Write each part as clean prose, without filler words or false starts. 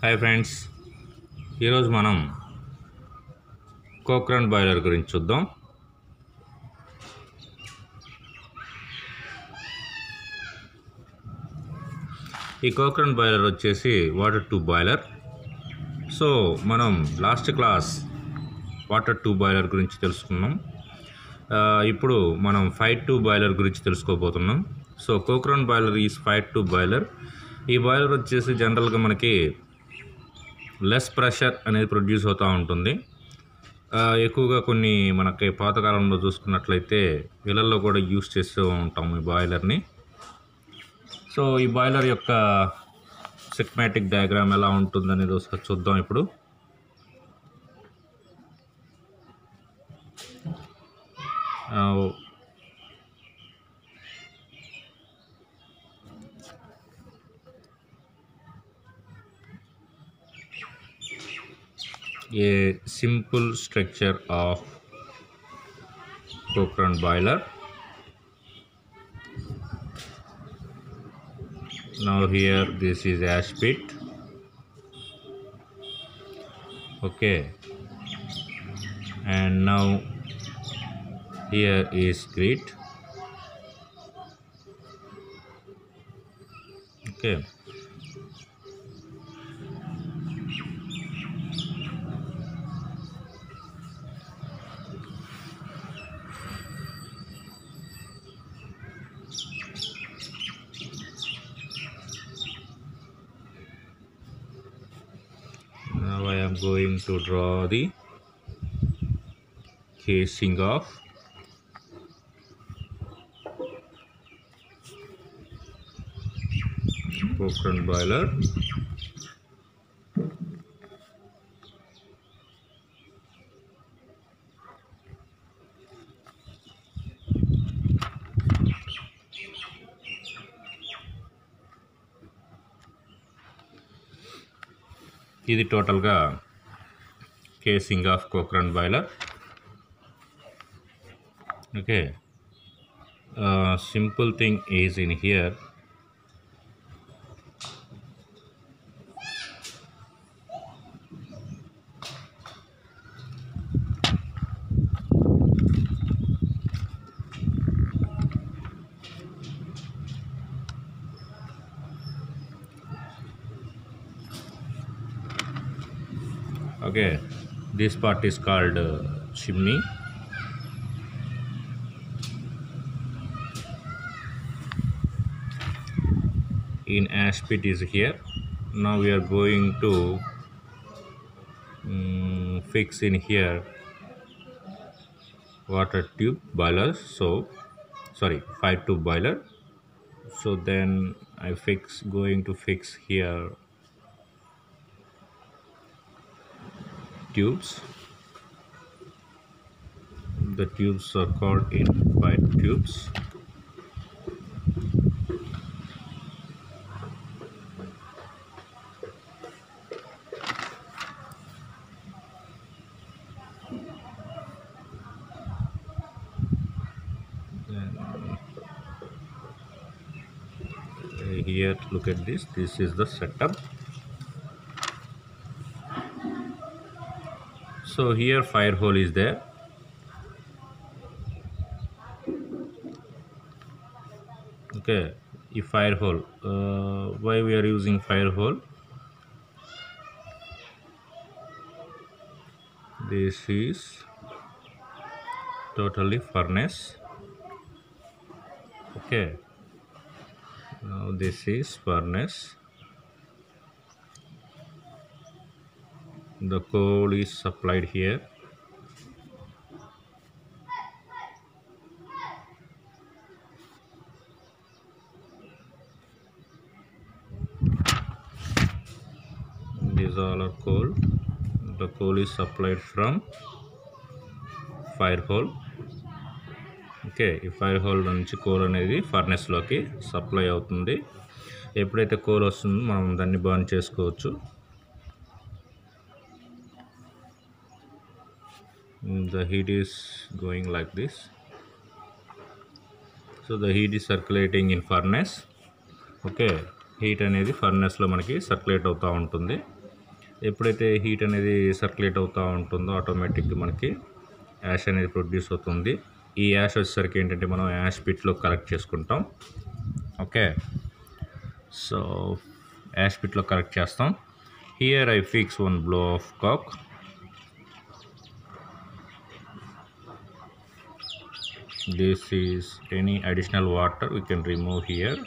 Hi friends, ఈరోజు మనం Cochran boiler గురించి చూద్దాం. ఈ కోక్రాన్ బాయిలర్ వచ్చేసి వాటర్ ట్యూబ్ బాయిలర్. సో మనం last class water tube boiler గురించి తెలుసుకున్నాం. ఇప్పుడు మనం ఫైర్ ట్యూబ్ బాయిలర్ గురించి తెలుసుకోబోతున్నాం. So Cochran boiler is fire tube boiler. ఈ బాయిలర్ వచ్చేసి జనరల్గా మనకి లెస్ ప్రెషర్ అనేది ప్రొడ్యూస్ అవుతూ ఉంటుంది. ఎక్కువగా కొన్ని మనకి పాతకాలంలో చూసుకున్నట్లయితే ఇళ్ళల్లో కూడా యూస్ చేస్తూ ఉంటాం ఈ బాయిలర్ని. సో ఈ బాయిలర్ యొక్క స్కిమాటిక్ డయాగ్రామ్ ఎలా ఉంటుందనేది ఒకసారి చూద్దాం. ఇప్పుడు a simple structure of cochran boiler. Now here this is ash pit. Okay, and now here is grit. Okay, now I am going to draw the casing of cochran boiler. ఇది టోటల్గా casing of Cochran boiler. Okay, simple thing is in here. Okay, this part is called chimney. In ash pit is here. Now we are going to fix in here water tube boiler. So sorry, fire tube boiler. So then I going to fix here tubes. The tubes are called in fire tubes. Here, look at this. This is the setup. So here fire hole is there. Okay, a fire hole. Why we are using fire hole? This is totally furnace. Okay, now this is furnace. The coal is supplied here. These all are coal. The coal is supplied from fire hole. Okay, ఈ fire whole నుంచి coal అనేది ఫర్నెస్లోకి supply అవుతుంది. ఎప్పుడైతే coal వస్తుందో మనం దాన్ని burn చేసుకోవచ్చు. The heat is going like this. So the heat is circulating in furnace. Okay, heat అనేది ఫర్నెస్లో మనకి సర్క్యులేట్ అవుతూ ఉంటుంది. ఎప్పుడైతే హీట్ అనేది సర్క్యులేట్ అవుతూ ఉంటుందో ఆటోమేటిక్గా మనకి యాష్ అనేది ప్రొడ్యూస్ అవుతుంది. ఈ యాష్ వచ్చేసరికి ఏంటంటే మనం యాష్ పిట్లో కలెక్ట్ చేసుకుంటాం. ఓకే, సో యాష్ పిట్లో కలెక్ట్ చేస్తాం. Here I fix one blow off cock. This is any additional water we can remove here.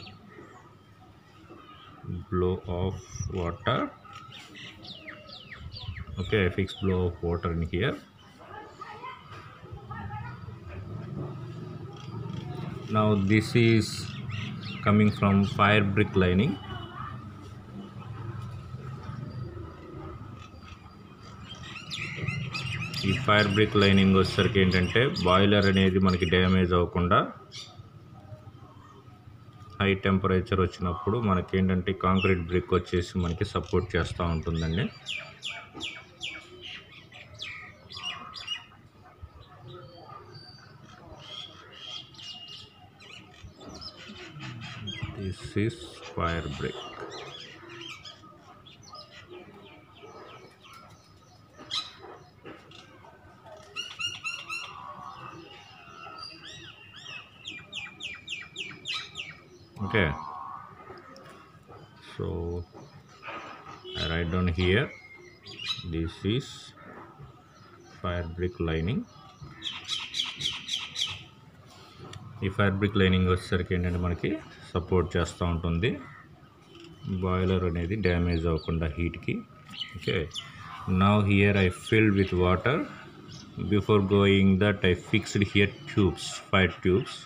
Blow of water. Okay, I fix blow of water in here. Now this is coming from fire brick lining. ఈ fire brick lining వచ్చేసరికి ఏంటంటే boiler అనేది మనకి damage అవ్వకుండా high temperature వచ్చినప్పుడు మనకి ఏంటంటే concrete brick వచ్చేసి మనకి సపోర్ట్ చేస్తూ ఉంటుందండి. This is fire brick. Okay, so I write down here, this is fire brick lining. ఈ ఫైర్ బ్రిక్ లైనింగ్ వచ్చేసరికి ఏంటంటే మనకి సపోర్ట్ చేస్తూ ఉంటుంది బాయిలర్ అనేది డ్యామేజ్ అవ్వకుండా హీట్కి. Okay, now here I filled with water. Before going that I fixed here tubes, 5 tubes.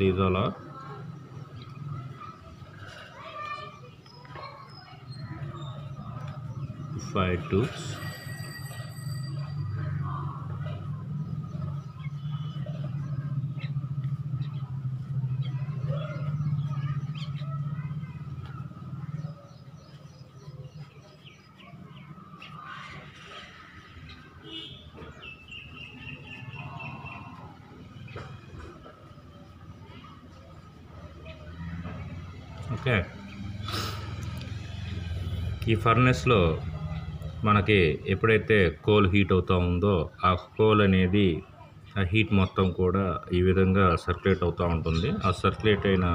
These all are 5 tubes. Okay, ఈ ఫర్నెస్లో మనకి ఎప్పుడైతే కోల్ హీట్ అవుతూ ఉందో ఆ కోల్ అనేది ఆ హీట్ మొత్తం కూడా ఈ విధంగా సర్క్యులేట్ అవుతూ ఉంటుంది. ఆ సర్క్యులేట్ అయిన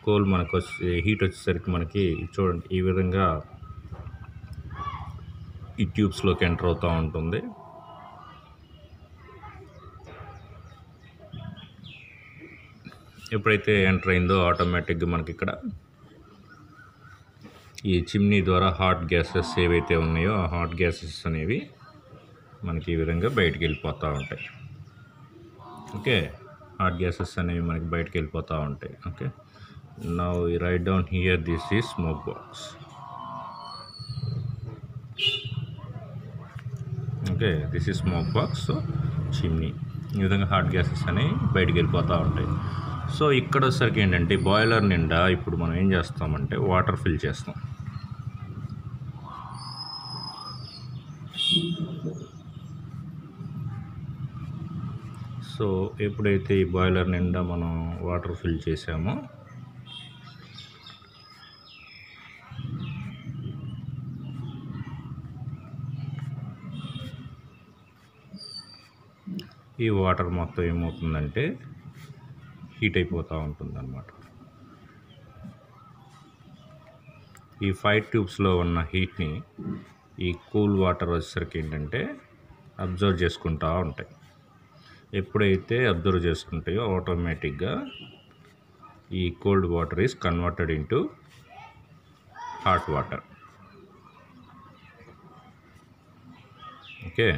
కోల్ మనకు హీట్ వచ్చేసరికి మనకి చూడండి ఈ విధంగా ఈ ట్యూబ్స్లోకి ఎంటర్ అవుతూ ఉంటుంది. ఎప్పుడైతే ఎంటర్ అయిందో ఆటోమేటిక్గా మనకి ఇక్కడ ఈ చిమ్నీ ద్వారా హాట్ గ్యాసెస్ ఏవైతే ఉన్నాయో ఆ హాట్ గ్యాసెస్ అనేవి మనకి ఈ విధంగా బయటికి వెళ్ళిపోతూ ఉంటాయి. ఓకే, హాట్ గ్యాసెస్ అనేవి మనకి బయటికి వెళ్ళిపోతూ ఉంటాయి. Okay, now right down here this is smoke box. Okay, this is smoke box. So chimney ఈ విధంగా హాట్ గ్యాసెస్ అనేవి బయటికి వెళ్ళిపోతూ ఉంటాయి. సో ఇక్కడ వచ్చేసరికి ఏంటంటే బాయిలర్ నిండా ఇప్పుడు మనం ఏం చేస్తామంటే వాటర్ ఫిల్ చేస్తాం. సో ఎప్పుడైతే ఈ బాయిలర్ నిండా మనం వాటర్ ఫిల్ చేసామో ఈ వాటర్ మొత్తం ఏమవుతుందంటే హీట్ అయిపోతూ ఉంటుంది అన్నమాట. ఈ 5 ట్యూబ్స్లో ఉన్న హీట్ని ఈ కూల్ వాటర్ వచ్చేసరికి ఏంటంటే అబ్జర్వ్ చేసుకుంటూ ఉంటాయి. ఎప్పుడైతే అబ్జర్వ్ చేసుకుంటాయో ఆటోమేటిక్గా ఈ cold water is converted into hot water. Okay,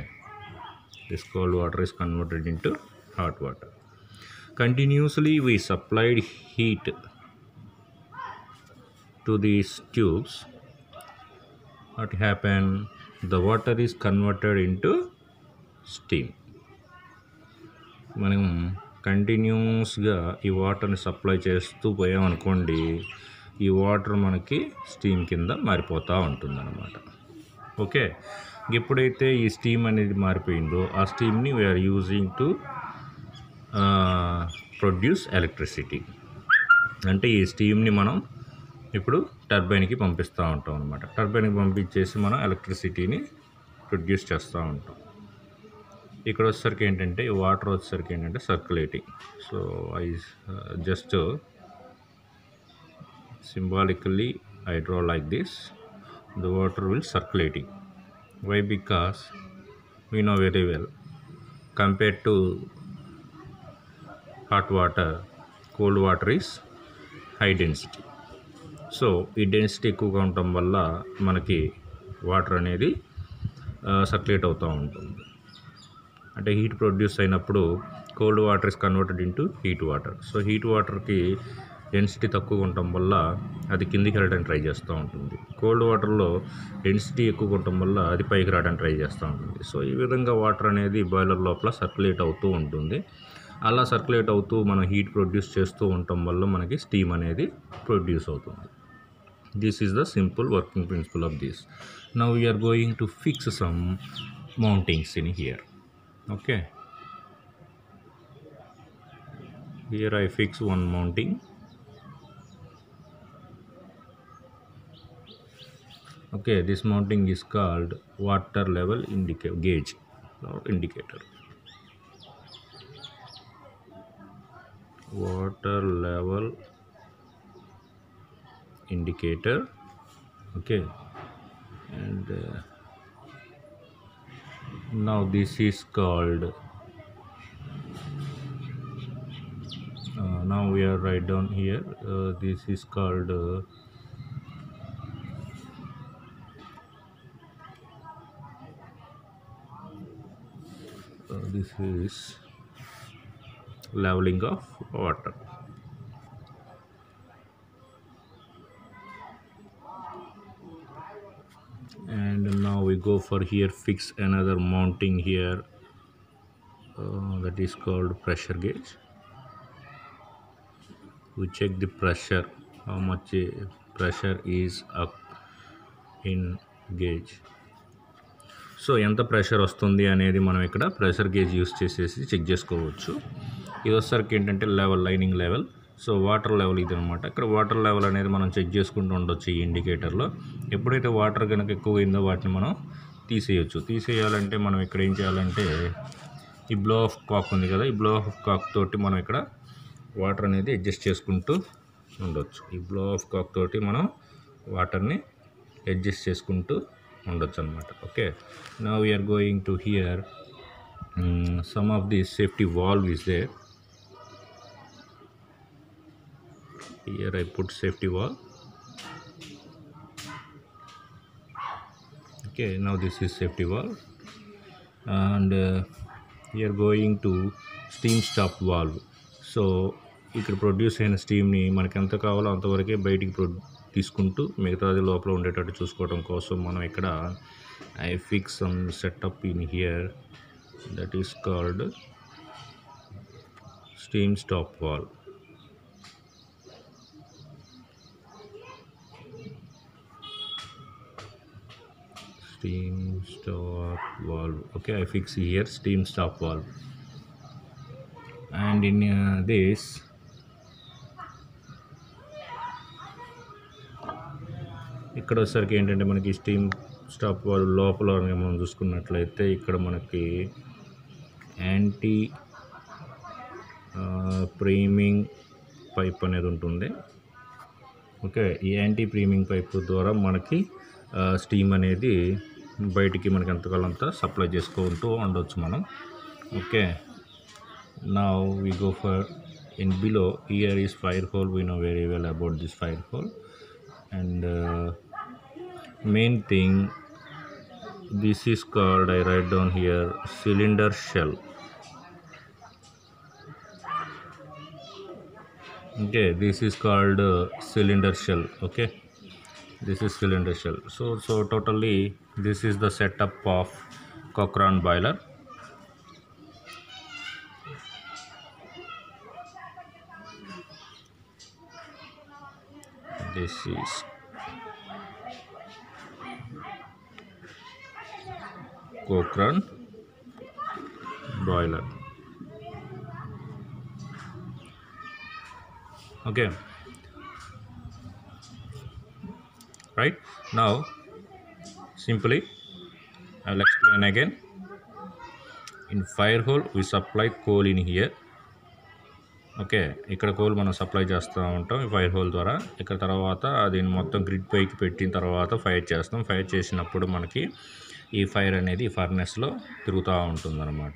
this cold water is converted into hot water. Continuously we supplied heat to these tubes. What happened? The water is converted into steam. మనం కంటిన్యూస్గా ఈ వాటర్ని supply చేస్తూ పోయామనుకోండి, ఈ water మనకి steam కింద మారిపోతూ ఉంటుంది అన్నమాట. ఓకే, ఎప్పుడైతే ఈ స్టీమ్ అనేది మారిపోయిందో ఆ స్టీమ్ని we are using to produce electricity. అంటే ఈ స్టీమ్ని మనం ఇప్పుడు టర్బైన్కి పంపిస్తూ ఉంటాం అనమాట. టర్బైన్కి పంపించేసి మనం ఎలక్ట్రిసిటీని ప్రొడ్యూస్ చేస్తూ ఉంటాం. ఇక్కడ వచ్చేసరికి ఏంటంటే వాటర్ వచ్చేసరికి ఏంటంటే circulating. So I just symbolically I draw like this. The water will circulating. Why? Because we know very well, compared to hot water, cold water is high density. So ఈ density ఎక్కువగా ఉండటం వల్ల మనకి water అనేది circulate అవుతూ ఉంటుంది. అంటే heat produce అయినప్పుడు cold water is converted into heat water. So heat వాటర్కి డెన్సిటీ తక్కువ ఉండటం వల్ల అది కిందికి వెళ్ళడానికి ట్రై చేస్తూ ఉంటుంది. కోల్డ్ వాటర్లో డెన్సిటీ ఎక్కువ ఉండటం వల్ల అది పైకి రావడానికి ట్రై చేస్తూ ఉంటుంది. సో ఈ విధంగా వాటర్ అనేది బాయిలర్ లోపల సర్క్యులేట్ అవుతూ ఉంటుంది. అలా సర్క్యులేట్ అవుతూ మనం హీట్ ప్రొడ్యూస్ చేస్తూ ఉండటం వల్ల మనకి స్టీమ్ అనేది ప్రొడ్యూస్ అవుతుంది. This is the simple working principle of this. Now we are going to fix some mountings in here. Okay, here I fix one mounting. Okay, this mounting is called water level gauge or indicator. Water level indicator. Okay, and now this is called now we are write down here, this is called this is leveling of water. And now we go for here, fix another mounting here, that is called pressure gauge. We check the pressure, how much pressure is up in gauge. So ఎంత pressure వస్తుంది అనేది మనం ఇక్కడ pressure gauge use చేసేసి check చేసుకోవచ్చు. ఇది వచ్చేసరికి ఏంటంటే level, lining level. So water level ఇది అనమాట. ఇక్కడ వాటర్ లెవెల్ అనేది మనం చెక్ చేసుకుంటూ ఉండొచ్చు ఈ ఇండికేటర్లో. ఎప్పుడైతే వాటర్ కనుక ఎక్కువ అయిందో వాటిని మనం తీసేయచ్చు. తీసేయాలంటే మనం ఇక్కడ ఏం చేయాలంటే ఈ బ్లో ఆఫ్ కాక్ ఉంది కదా, ఈ బ్లో ఆఫ్ కాక్ తోటి మనం ఇక్కడ వాటర్ అనేది అడ్జస్ట్ చేసుకుంటూ ఉండొచ్చు. ఈ బ్లో ఆఫ్ కాక్ తోటి మనం వాటర్ని అడ్జస్ట్ చేసుకుంటూ ఉండొచ్చు అనమాట. Okay, now we are going to here some of the safety valve is there. Here I put safety valve. Okay, now this is safety valve. And we are going to steam stop valve. So ఇక్కడ produce అయిన స్టీమ్ని మనకి ఎంత కావాలో అంతవరకే బయటికి తీసుకుంటూ మిగతాది లోపల ఉండేటట్టు చూసుకోవడం కోసం మనం ఇక్కడ I fix some setup in here, that is called steam stop valve. Steam stop valve. Okay, I fix here steam stop valve. And in this ఇక్కడ వచ్చేసరికి ఏంటంటే మనకి స్టీమ్ స్టాప్ వాల్వ్ లోపల మనం చూసుకున్నట్లయితే ఇక్కడ మనకి యాంటీ ప్రీమింగ్ పైప్ అనేది ఉంటుంది. ఓకే, ఈ యాంటీ ప్రీమింగ్ పైప్ ద్వారా మనకి స్టీమ్ అనేది బయటికి మనకి ఎంతకాలంతా సప్లై చేసుకుంటూ ఉండొచ్చు మనం. Okay, now we go for in below. Here is fire hole. We know very well about this fire hole. And main thing, this is called, I write down here, cylinder shell. Okay, this is called cylinder shell. Okay, this is cylinder shell. So totally this is the setup of Cochrane boiler. This is Cochrane boiler. Okay, right now simply I will explain again. In fire hole we supply coal in here. Okay, ఇక్కడ coal మనం supply చేస్తూ ఉంటాం ఈ fire whole ద్వారా. ఇక్కడ తర్వాత దీన్ని మొత్తం గ్రిడ్ పైకి పెట్టిన తర్వాత ఫైర్ చేస్తాం. ఫైర్ చేసినప్పుడు మనకి ఈ ఫైర్ అనేది ఈ ఫర్నెస్లో తిరుగుతూ ఉంటుందన్నమాట.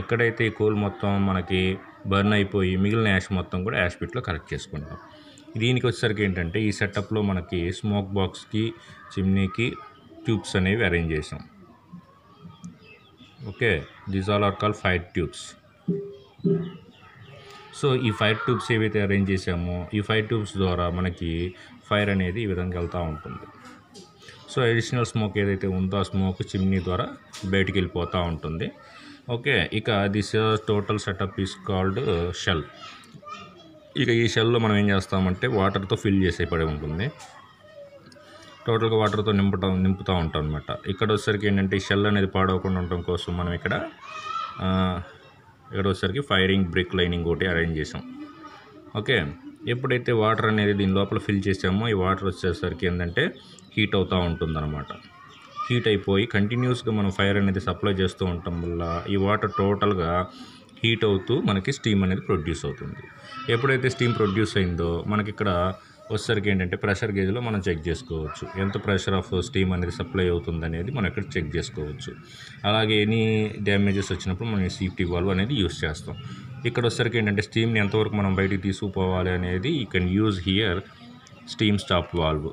ఎక్కడైతే ఈ కోల్ మొత్తం మనకి బర్న్ అయిపోయి మిగిలిన యాష్ మొత్తం కూడా యాష్ పిట్లో కలెక్ట్ చేసుకుంటాం. దీనికి వచ్చేసరికి ఏంటంటే ఈ సెటప్లో మనకి స్మోక్ బాక్స్కి చిమ్నీకి ట్యూబ్స్ అనేవి అరేంజ్ చేసాం. Okay, these all are call fire tubes. So ఈ ఫైర్ ట్యూబ్స్ ఏవైతే అరేంజ్ చేసామో ఈ ఫైర్ ట్యూబ్స్ ద్వారా మనకి ఫైర్ అనేది ఈ విధంగా వెళ్తూ ఉంటుంది. సో అడిషనల్ స్మోక్ ఏదైతే ఉందో ఆ స్మోక్ చిమ్నీ ద్వారా బయటికి వెళ్ళిపోతూ ఉంటుంది. ఓకే, ఇక this total setup is called shell. ఇక ఈ షెల్లో మనం ఏం చేస్తామంటే వాటర్తో ఫిల్ చేసే పడి ఉంటుంది. టోటల్గా వాటర్తో నింపుతూ ఉంటాం అనమాట. ఇక్కడ వచ్చేసరికి ఏంటంటే ఈ షెల్ అనేది పాడవకుండా ఉండటం కోసం మనం ఇక్కడ వచ్చేసరికి ఫైరింగ్ బ్రిక్ లైనింగ్ ఒకటి అరేంజ్ చేసాం. ఓకే, ఎప్పుడైతే వాటర్ అనేది దీని లోపల ఫిల్ చేసామో ఈ వాటర్ వచ్చేసరికి ఏంటంటే హీట్ అవుతూ ఉంటుందన్నమాట. హీట్ అయిపోయి కంటిన్యూస్గా మనం ఫైర్ అనేది సప్లై చేస్తూ ఉండటం వల్ల ఈ వాటర్ టోటల్గా హీట్ అవుతూ మనకి స్టీమ్ అనేది ప్రొడ్యూస్ అవుతుంది. ఎప్పుడైతే స్టీమ్ ప్రొడ్యూస్ అయిందో మనకి ఇక్కడ వచ్చేసరికి ఏంటంటే ప్రెషర్ గేజ్లో మనం చెక్ చేసుకోవచ్చు ఎంత ప్రెషర్ ఆఫ్ స్టీమ్ అనేది సప్లై అవుతుంది అనేది మనం ఇక్కడ చెక్ చేసుకోవచ్చు. అలాగే ఎనీ డ్యామేజెస్ వచ్చినప్పుడు మనం సేఫ్టీ వాల్వ్ అనేది యూస్ చేస్తాం. ఇక్కడ వచ్చేసరికి ఏంటంటే స్టీమ్ని ఎంతవరకు మనం బయటికి తీసుకుపోవాలి అనేది you can use here steam stop valve.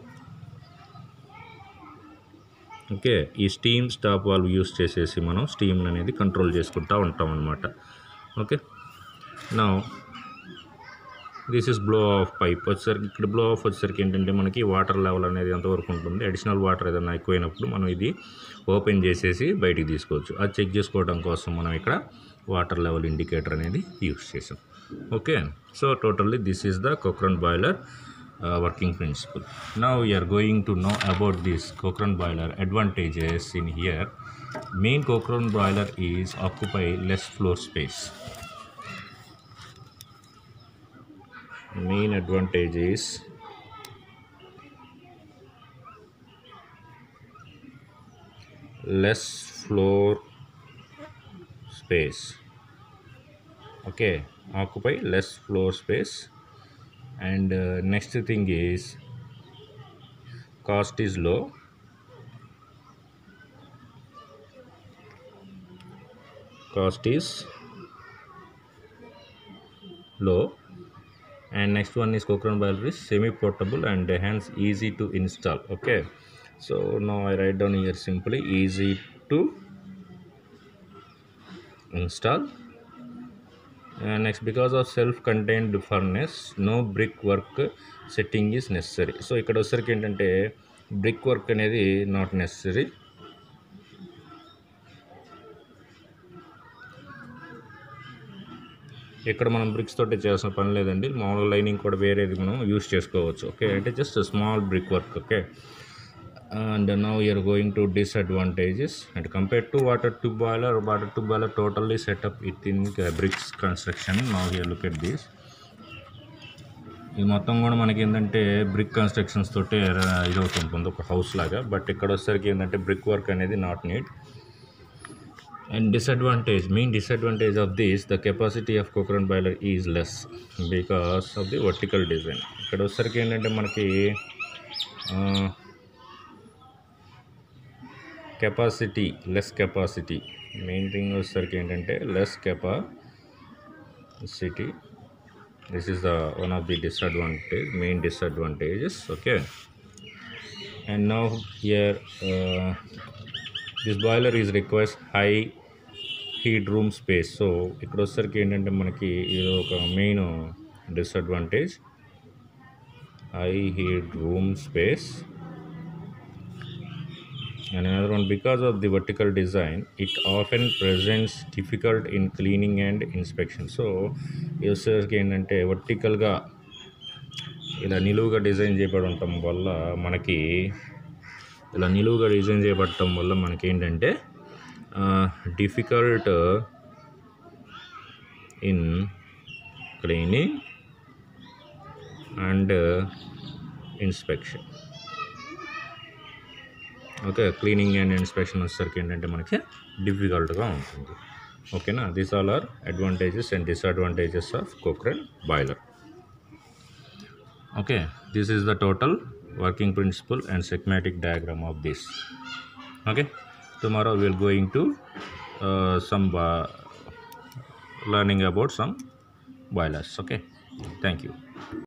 Okay, ఈ స్టీమ్ స్టాప్ వాల్వ్ యూస్ చేసేసి మనం స్టీమ్ అనేది కంట్రోల్ చేసుకుంటూ ఉంటాం అన్నమాట. Okay, now this is blow of pipe. వచ్చేసరికి ఇక్కడ బ్లో ఆఫ్ వచ్చేసరికి ఏంటంటే మనకి వాటర్ లెవెల్ అనేది ఎంతవరకు ఉంటుంది, అడిషనల్ వాటర్ ఏదైనా ఎక్కువైనప్పుడు మనం ఇది ఓపెన్ చేసేసి బయటికి తీసుకోవచ్చు. అది చెక్ చేసుకోవడం కోసం మనం ఇక్కడ వాటర్ లెవెల్ ఇండికేటర్ అనేది యూస్ చేసాం. Okay, so totally this is the Cochrane boiler working principle. Now we are going to know about this Cochrane boiler advantages in here. Main Cochrane boiler is occupy less floor space. Main advantage is less floor space. Okay, occupy less floor space. And next thing is cost is low. Cost is low. And next one is Cochrane boiler is semi portable and hence easy to install. Okay, so now I write down here simply easy to install. And next, because of self-contained furnace no brick work setting is necessary. So ikkada వచ్చరికి ఏంటంటే brick work అనేది not necessary. ఇక్కడ మనం bricks తోటి చేయాల్సిన పని లేదండి, మామూలుగా లైనింగ్ కూడా వేరేది మనం యూస్ చేసుకోవచ్చు. ఓకే, అంటే just small brick work. Okay, and now we are going to disadvantages. And compared to water tube boiler totally set up within bricks construction. Now here look at this. ఇది మొత్తం కూడా మనకి ఏంటంటే brick constructions తోటి ఇది అవుతుంటుంది ఒక house లాగా. బట్ ఇక్కడ వచ్చేసరికి ఏంటంటే బ్రిక్ వర్క్ అనేది not need. And main disadvantage of this, the capacity of Cochrane boiler is less because of the vertical design. ఇక్కడ వచ్చేసరికి ఏంటంటే మనకి less capacity. మెయిన్ థింగ్ వచ్చేసరికి ఏంటంటే less capacity. This is the one of the main disadvantages. Okay, and now here this boiler is requires high heat room space. So ఇక్కడ వచ్చేసరికి ఏంటంటే మనకి ఇది ఒక main disadvantage, high heat room space. And another one, because of the vertical design it often presents difficult in cleaning and inspection. So ఇది వచ్చేసరికి ఏంటంటే వర్టికల్గా ఇలా నిలువుగా డిజైన్ చేయబడటం వల్ల మనకి ఏంటంటే difficult in cleaning and inspection. Okay, cleaning and inspection వచ్చేసరికి ఏంటంటే మనకి డిఫికల్ట్గా ఉంటుంది. ఓకేనా, these all are advantages and disadvantages of Cochran boiler. Okay, this is the total working principle and schematic diagram of this. Okay, tomorrow we will going to some learning about some boilers. Okay, thank you.